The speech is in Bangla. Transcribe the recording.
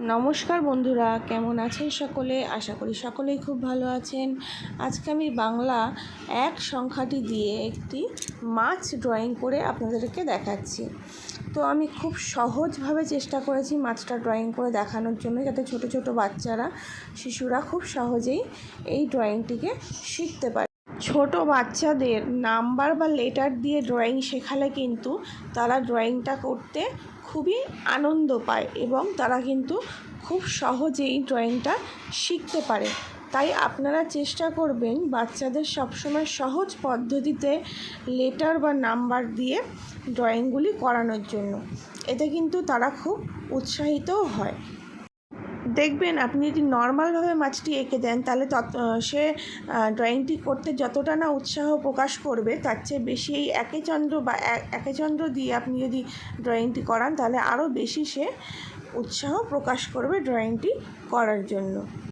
নমস্কার বন্ধুরা, কেমন আছেন সকলে? আশা করি সকলেই খুব ভালো আছেন। আজকে আমি বাংলা এক সংখ্যাটি দিয়ে একটি মাছ ড্রয়িং করে আপনাদেরকে দেখাচ্ছি। তো আমি খুব সহজভাবে চেষ্টা করেছি মাছটা ড্রয়িং করে দেখানোর জন্য, যাতে ছোট ছোট বাচ্চারা, শিশুরা খুব সহজেই এই ড্রয়িংটিকে শিখতে পারে। ছোট বাচ্চাদের নাম্বার বা লেটার দিয়ে ড্রয়িং শেখালে কিন্তু তারা ড্রয়িংটা করতে খুবই আনন্দ পায় এবং তারা কিন্তু খুব সহজেই ড্রয়িংটা শিখতে পারে। তাই আপনারা চেষ্টা করবেন বাচ্চাদের সবসময় সহজ পদ্ধতিতে লেটার বা নাম্বার দিয়ে ড্রয়িংগুলি করানোর জন্য। এতে কিন্তু তারা খুব উৎসাহিতও হয়। দেখবেন আপনি যদি নর্মালভাবে মাছটি এঁকে দেন, তাহলে সে ড্রয়িংটি করতে যতটা না উৎসাহ প্রকাশ করবে, তার চেয়ে বেশি এই একে চন্দ্র বা একে চন্দ্র দিয়ে আপনি যদি ড্রয়িংটি করান, তাহলে আরও বেশি সে উৎসাহ প্রকাশ করবে ড্রয়িংটি করার জন্য।